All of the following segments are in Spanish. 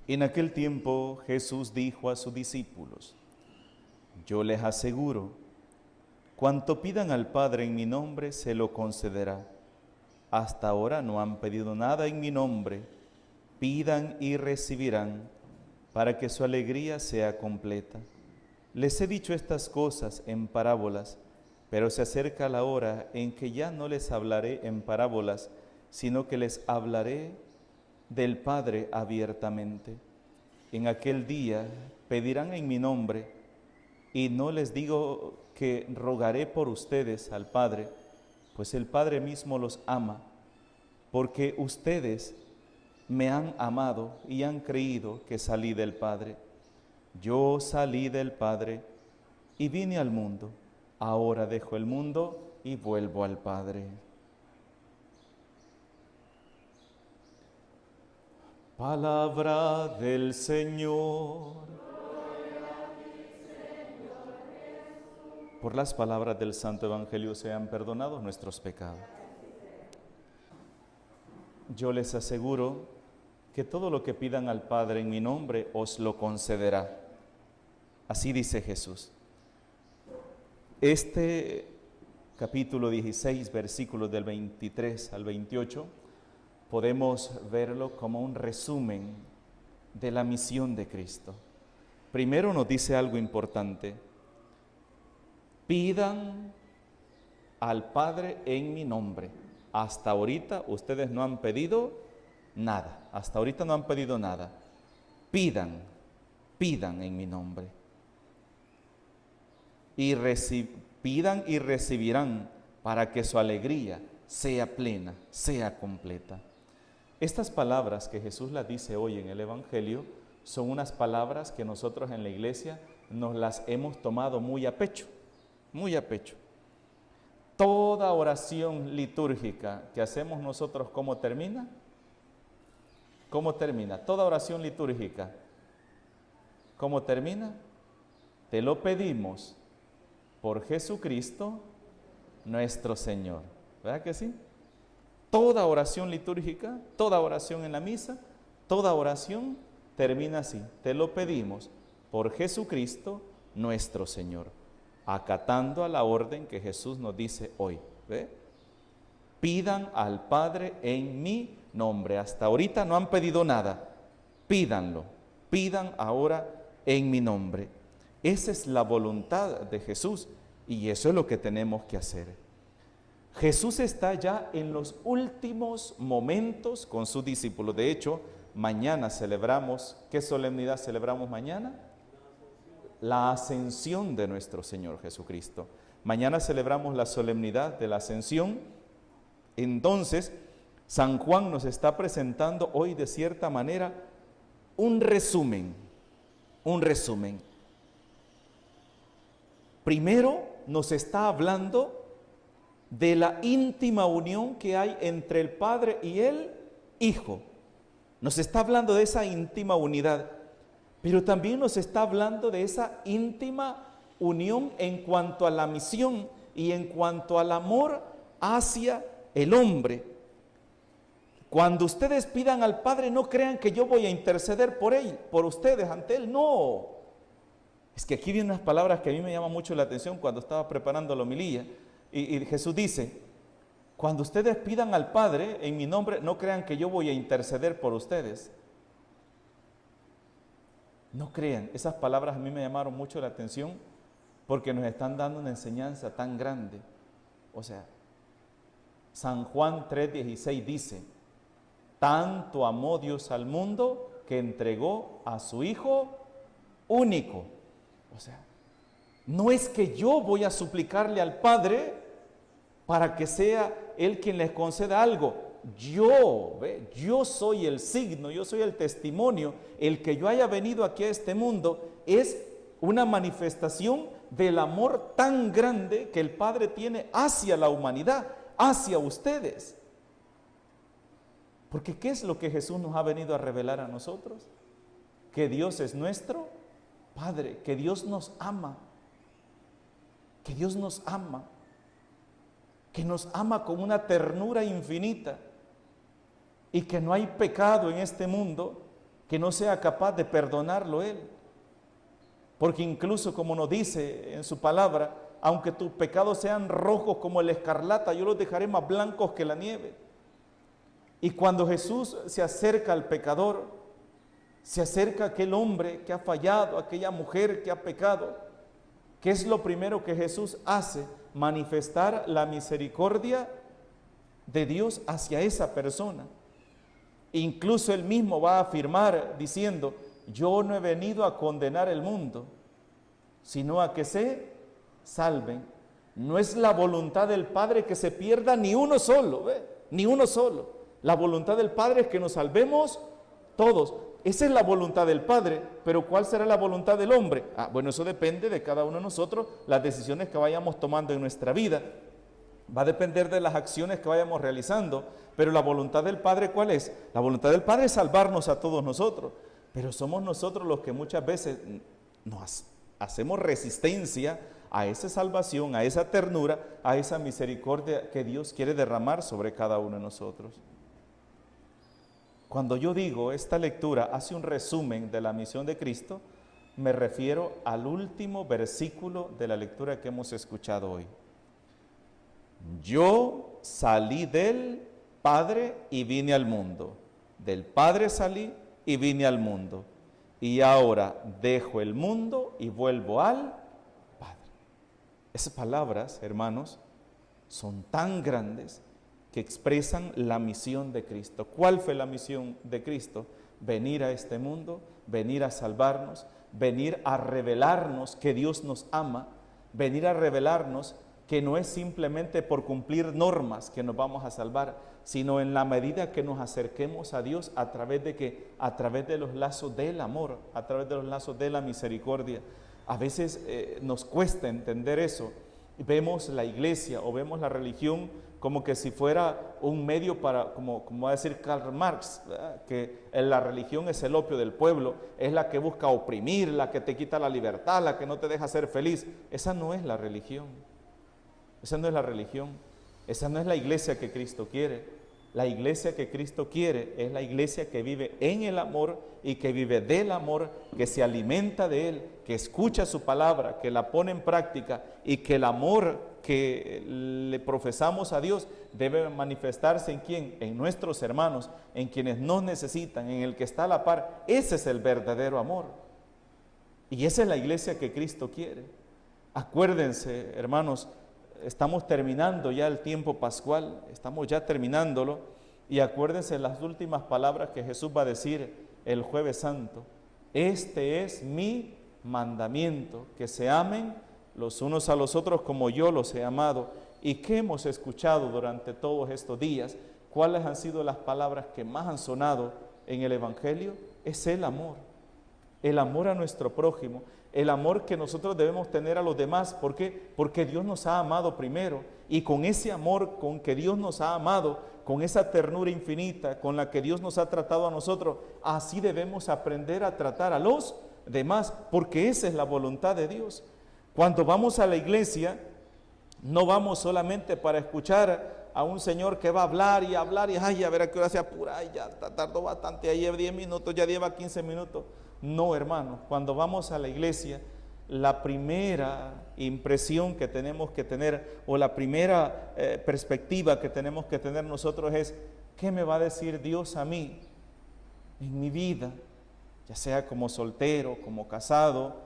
En aquel tiempo Jesús dijo a sus discípulos: yo les aseguro, cuanto pidan al Padre en mi nombre, se lo concederá. Hasta ahora no han pedido nada en mi nombre. Pidan y recibirán, para que su alegría sea completa. Les he dicho estas cosas en parábolas, pero se acerca la hora en que ya no les hablaré en parábolas, sino que les hablaré del Padre abiertamente. En aquel día pedirán en mi nombre, y no les digo que rogaré por ustedes al Padre, pues el Padre mismo los ama, porque ustedes me han amado y han creído que salí del Padre. Yo salí del Padre y vine al mundo. Ahora dejo el mundo y vuelvo al Padre. Palabra del Señor. Por las palabras del Santo Evangelio sean perdonados nuestros pecados. Yo les aseguro que todo lo que pidan al Padre en mi nombre os lo concederá. Así dice Jesús. Este capítulo 16, versículos del 23 al 28, podemos verlo como un resumen de la misión de Cristo. Primero nos dice algo importante: pidan al Padre en mi nombre. Hasta ahorita ustedes no han pedido nada. Hasta ahorita no han pedido nada. Pidan en mi nombre. Pidan y recibirán, para que su alegría sea plena, sea completa. Estas palabras que Jesús las dice hoy en el Evangelio son unas palabras que nosotros en la iglesia nos las hemos tomado muy a pecho, muy a pecho. Toda oración litúrgica que hacemos nosotros, ¿cómo termina? ¿Cómo termina? Toda oración litúrgica, ¿cómo termina? Te lo pedimos por Jesucristo nuestro Señor. ¿Verdad que sí? Toda oración litúrgica, toda oración en la misa, toda oración termina así: te lo pedimos por Jesucristo nuestro Señor, acatando a la orden que Jesús nos dice hoy. ¿Ve? Pidan al Padre en mi nombre. Hasta ahorita no han pedido nada. Pídanlo. Pidan ahora en mi nombre. Esa es la voluntad de Jesús y eso es lo que tenemos que hacer. Jesús está ya en los últimos momentos con sus discípulos. De hecho, mañana celebramos, ¿qué solemnidad celebramos mañana? La ascensión de nuestro Señor Jesucristo. Mañana celebramos la solemnidad de la ascensión. Entonces, San Juan nos está presentando hoy de cierta manera un resumen. Primero nos está hablando de la íntima unión que hay entre el Padre y el Hijo. Nos está hablando de esa íntima unidad. Pero también nos está hablando de esa íntima unión en cuanto a la misión y en cuanto al amor hacia el hombre. Cuando ustedes pidan al Padre, no crean que yo voy a interceder por él, por ustedes ante él, no. Es que aquí vienen unas palabras que a mí me llaman mucho la atención cuando estaba preparando la homilía. Y Jesús dice: cuando ustedes pidan al Padre en mi nombre, no crean que yo voy a interceder por ustedes. No crean, esas palabras a mí me llamaron mucho la atención porque nos están dando una enseñanza tan grande. O sea, San Juan 3:16 dice: tanto amó Dios al mundo que entregó a su Hijo único. O sea, no es que yo voy a suplicarle al Padre para que sea Él quien les conceda algo. Yo soy el signo, yo soy el testimonio. El que yo haya venido aquí a este mundo es una manifestación del amor tan grande que el Padre tiene hacia la humanidad, hacia ustedes. Porque ¿qué es lo que Jesús nos ha venido a revelar a nosotros? Que Dios es nuestro Padre, que Dios nos ama, que Dios nos ama, que nos ama con una ternura infinita y que no hay pecado en este mundo que no sea capaz de perdonarlo Él. Porque incluso como nos dice en su palabra, aunque tus pecados sean rojos como el escarlata, yo los dejaré más blancos que la nieve. Y cuando Jesús se acerca al pecador, se acerca a aquel hombre que ha fallado, a aquella mujer que ha pecado, ¿qué es lo primero que Jesús hace? Manifestar la misericordia de Dios hacia esa persona. Incluso Él mismo va a afirmar diciendo, yo no he venido a condenar el mundo, sino a que se salven. No es la voluntad del Padre que se pierda ni uno solo, ¿ve? Ni uno solo. La voluntad del Padre es que nos salvemos todos. Esa es la voluntad del Padre, pero ¿cuál será la voluntad del hombre? Bueno, eso depende de cada uno de nosotros, las decisiones que vayamos tomando en nuestra vida. Va a depender de las acciones que vayamos realizando, pero la voluntad del Padre, ¿cuál es? La voluntad del Padre es salvarnos a todos nosotros, pero somos nosotros los que muchas veces nos hacemos resistencia a esa salvación, a esa ternura, a esa misericordia que Dios quiere derramar sobre cada uno de nosotros. Cuando yo digo esta lectura hace un resumen de la misión de Cristo, me refiero al último versículo de la lectura que hemos escuchado hoy. Yo salí del Padre y vine al mundo. Del Padre salí y vine al mundo. Y ahora dejo el mundo y vuelvo al Padre. Esas palabras, hermanos, son tan grandes que expresan la misión de Cristo. ¿Cuál fue la misión de Cristo? Venir a este mundo, venir a salvarnos, venir a revelarnos que Dios nos ama, venir a revelarnos que no es simplemente por cumplir normas que nos vamos a salvar, sino en la medida que nos acerquemos a Dios a través de que, a través de los lazos del amor, a través de los lazos de la misericordia. A veces nos cuesta entender eso. Vemos la iglesia o vemos la religión como que si fuera un medio para, como va a decir Karl Marx, ¿verdad? Que la religión es el opio del pueblo, es la que busca oprimir, la que te quita la libertad, la que no te deja ser feliz. Esa no es la religión. Esa no es la religión, esa no es la iglesia que Cristo quiere. La iglesia que Cristo quiere es la iglesia que vive en el amor y que vive del amor, que se alimenta de Él, que escucha su palabra, que la pone en práctica y que el amor que le profesamos a Dios debe manifestarse en quién, en nuestros hermanos, en quienes nos necesitan, en el que está a la par. Ese es el verdadero amor y esa es la iglesia que Cristo quiere. Acuérdense, hermanos, estamos terminando ya el tiempo pascual, estamos ya terminándolo, y acuérdense las últimas palabras que Jesús va a decir el Jueves Santo. Este es mi mandamiento, que se amen los unos a los otros como yo los he amado. ¿Y qué hemos escuchado durante todos estos días? ¿Cuáles han sido las palabras que más han sonado en el Evangelio? Es el amor a nuestro prójimo, el amor que nosotros debemos tener a los demás. ¿Por qué? Porque Dios nos ha amado primero, y con ese amor con que Dios nos ha amado, con esa ternura infinita con la que Dios nos ha tratado a nosotros, así debemos aprender a tratar a los demás, porque esa es la voluntad de Dios. Cuando vamos a la iglesia, no vamos solamente para escuchar a un señor que va a hablar, y ay, a ver a qué hora se apura, ay, ya tardó bastante, ya lleva 10 minutos, ya lleva 15 minutos. No, hermanos, cuando vamos a la iglesia, la primera impresión que tenemos que tener, o la primera perspectiva que tenemos que tener nosotros es, ¿qué me va a decir Dios a mí en mi vida? Ya sea como soltero, como casado,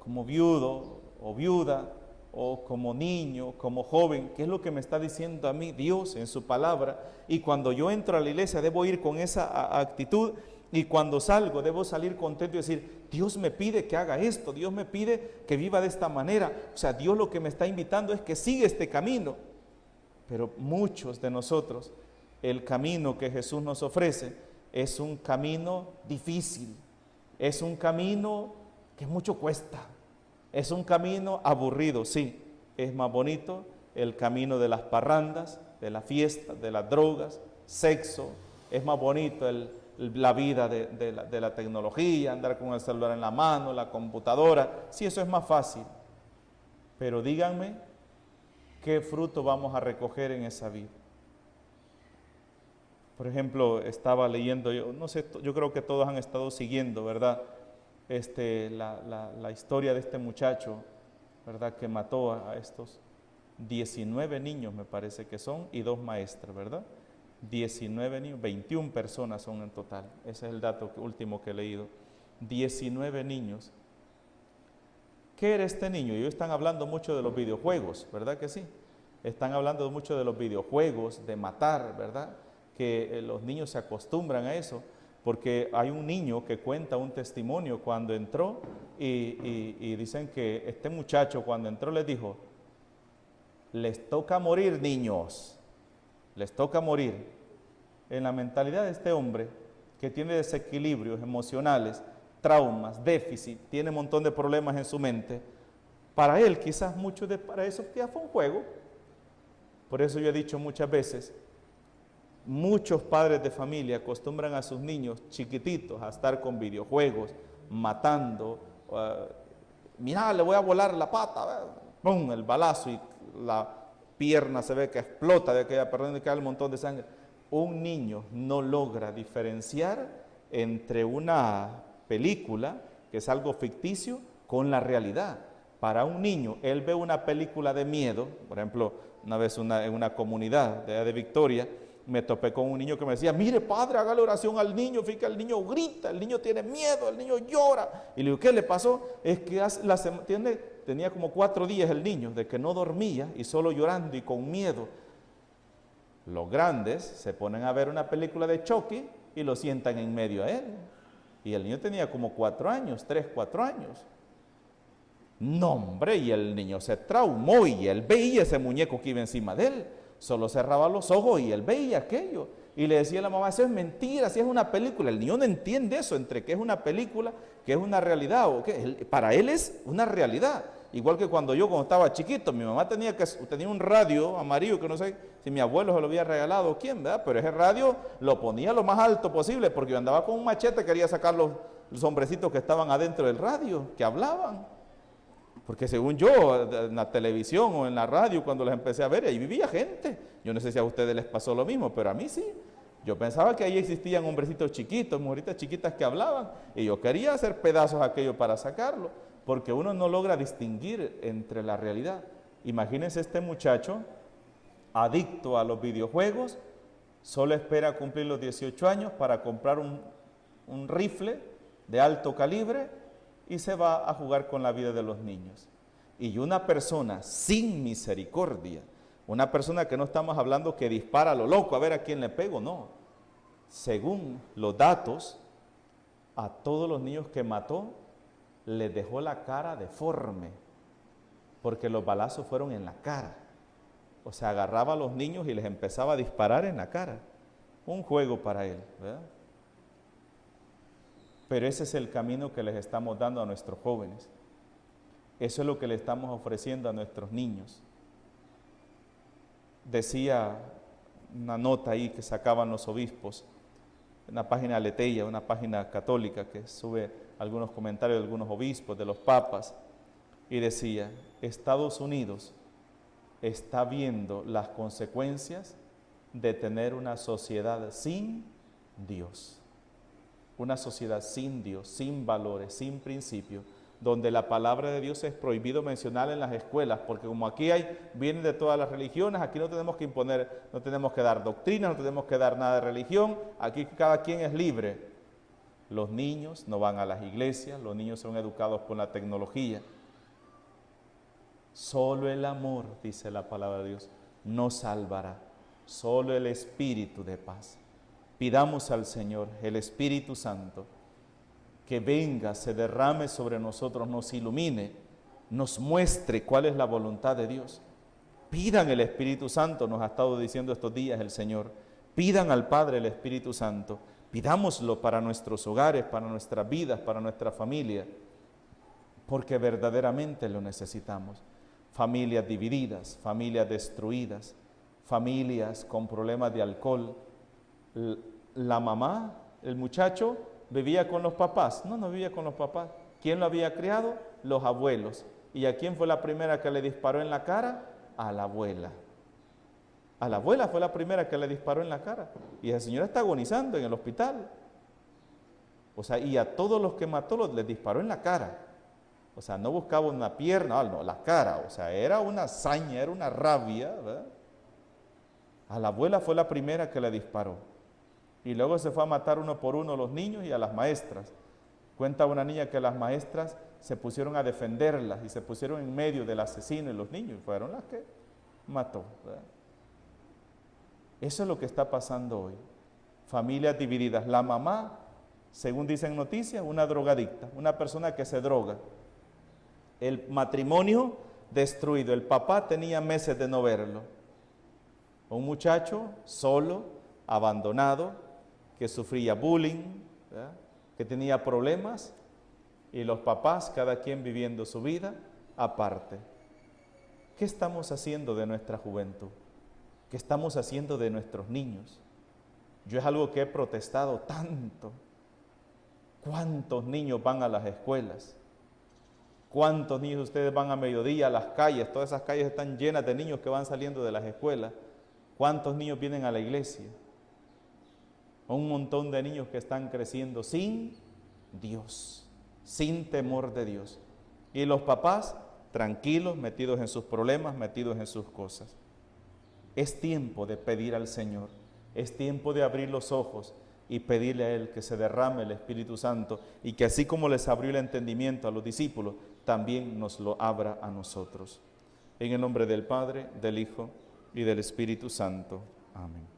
como viudo o viuda, o como niño, como joven. ¿Qué es lo que me está diciendo a mí Dios en su palabra? Y cuando yo entro a la iglesia debo ir con esa actitud, y cuando salgo debo salir contento y decir, Dios me pide que haga esto, Dios me pide que viva de esta manera. O sea, Dios lo que me está invitando es que siga este camino. Pero muchos de nosotros, el camino que Jesús nos ofrece es un camino difícil, es un camino que mucho cuesta, es un camino aburrido. Sí, es más bonito el camino de las parrandas, de la fiesta, de las drogas, sexo. Es más bonito la vida de la tecnología, andar con el celular en la mano, la computadora. Sí, eso es más fácil. Pero díganme, ¿qué fruto vamos a recoger en esa vida? Por ejemplo, estaba leyendo, yo no sé, yo creo que todos han estado siguiendo, ¿verdad? La historia de este muchacho, ¿verdad? Que mató a estos 19 niños, me parece que son, y 2 maestras, ¿verdad? 19 niños, 21 personas son en total. Ese es el dato último que he leído. 19 niños. ¿Qué era este niño? Ellos están hablando mucho de los videojuegos, ¿verdad que sí? Están hablando mucho de los videojuegos, de matar, ¿verdad? Que los niños se acostumbran a eso, porque hay un niño que cuenta un testimonio cuando entró y dicen que este muchacho cuando entró les dijo, les toca morir, niños, les toca morir. En la mentalidad de este hombre, que tiene desequilibrios emocionales, traumas, déficit, tiene un montón de problemas en su mente, para él quizás para eso ya fue un juego. Por eso yo he dicho muchas veces, muchos padres de familia acostumbran a sus niños chiquititos a estar con videojuegos, matando, mira, le voy a volar la pata, ¡pum!, el balazo y la pierna se ve que explota de aquella persona y cae un montón de sangre. Un niño no logra diferenciar entre una película, que es algo ficticio, con la realidad. Para un niño, él ve una película de miedo, por ejemplo, una vez en una comunidad de Victoria, me topé con un niño que me decía, mire padre, hágale oración al niño, fíjate, el niño grita, el niño tiene miedo, el niño llora. Y le digo, ¿qué le pasó? Es que tenía como 4 días el niño de que no dormía y solo llorando y con miedo. Los grandes se ponen a ver una película de Chucky y lo sientan en medio a él. Y el niño tenía como 4 años, 3, 4 años. No, hombre, y el niño se traumó y él veía ese muñeco que iba encima de él. Solo cerraba los ojos y él veía aquello. Y le decía a la mamá, eso es mentira, si es una película. El niño no entiende eso, entre qué es una película, qué es una realidad. O qué. Para él es una realidad. Igual que cuando estaba chiquito, mi mamá tenía un radio amarillo, que no sé si mi abuelo se lo había regalado o quién, ¿verdad? Pero ese radio lo ponía lo más alto posible, porque yo andaba con un machete, quería sacar los hombrecitos que estaban adentro del radio, que hablaban. Porque según yo, en la televisión o en la radio, cuando les empecé a ver, ahí vivía gente. Yo no sé si a ustedes les pasó lo mismo, pero a mí sí. Yo pensaba que ahí existían hombrecitos chiquitos, mujeres chiquitas que hablaban, y yo quería hacer pedazos aquello para sacarlo, porque uno no logra distinguir entre la realidad. Imagínense este muchacho, adicto a los videojuegos, solo espera cumplir los 18 años para comprar un rifle de alto calibre, y se va a jugar con la vida de los niños. Y una persona sin misericordia, una persona que no estamos hablando que dispara a lo loco, a ver a quién le pego, no. Según los datos, a todos los niños que mató, les dejó la cara deforme, porque los balazos fueron en la cara. O sea, agarraba a los niños y les empezaba a disparar en la cara. Un juego para él, ¿verdad? Pero ese es el camino que les estamos dando a nuestros jóvenes. Eso es lo que le estamos ofreciendo a nuestros niños. Decía una nota ahí que sacaban los obispos, una página Leteia, una página católica que sube algunos comentarios de algunos obispos, de los papas, y decía, Estados Unidos está viendo las consecuencias de tener una sociedad sin Dios. Una sociedad sin Dios, sin valores, sin principios, donde la palabra de Dios es prohibido mencionar en las escuelas, porque como aquí vienen de todas las religiones, aquí no tenemos que imponer, no tenemos que dar doctrina, no tenemos que dar nada de religión, aquí cada quien es libre. Los niños no van a las iglesias, los niños son educados por la tecnología. Solo el amor, dice la palabra de Dios, nos salvará, solo el Espíritu de paz. Pidamos al Señor, el Espíritu Santo, que venga, se derrame sobre nosotros, nos ilumine, nos muestre cuál es la voluntad de Dios. Pidan el Espíritu Santo, nos ha estado diciendo estos días el Señor. Pidan al Padre el Espíritu Santo. Pidámoslo para nuestros hogares, para nuestras vidas, para nuestra familia, porque verdaderamente lo necesitamos. Familias divididas, familias destruidas, familias con problemas de alcohol. La mamá, el muchacho, vivía con los papás. No vivía con los papás. ¿Quién lo había criado? Los abuelos. ¿Y a quién fue la primera que le disparó en la cara? A la abuela. A la abuela fue la primera que le disparó en la cara. Y esa señora está agonizando en el hospital. O sea, y a todos los que mató les disparó en la cara. O sea, no buscaba una pierna, no, la cara. O sea, era una hazaña, era una rabia, ¿verdad? A la abuela fue la primera que le disparó. Y luego se fue a matar uno por uno a los niños y a las maestras. Cuenta una niña que las maestras se pusieron a defenderlas y se pusieron en medio del asesino y los niños fueron las que mató, ¿verdad? Eso es lo que está pasando hoy. Familias divididas. La mamá, según dicen noticias, una drogadicta, una persona que se droga. El matrimonio destruido. El papá tenía meses de no verlo. Un muchacho solo, abandonado, que sufría bullying, ¿verdad? Que tenía problemas, y los papás, cada quien viviendo su vida aparte. ¿Qué estamos haciendo de nuestra juventud? ¿Qué estamos haciendo de nuestros niños? Yo es algo que he protestado tanto. ¿Cuántos niños van a las escuelas? ¿Cuántos niños ustedes van a mediodía a las calles? Todas esas calles están llenas de niños que van saliendo de las escuelas. ¿Cuántos niños vienen a la iglesia? Un montón de niños que están creciendo sin Dios, sin temor de Dios. Y los papás tranquilos, metidos en sus problemas, metidos en sus cosas. Es tiempo de pedir al Señor, es tiempo de abrir los ojos y pedirle a Él que se derrame el Espíritu Santo y que así como les abrió el entendimiento a los discípulos, también nos lo abra a nosotros. En el nombre del Padre, del Hijo y del Espíritu Santo. Amén.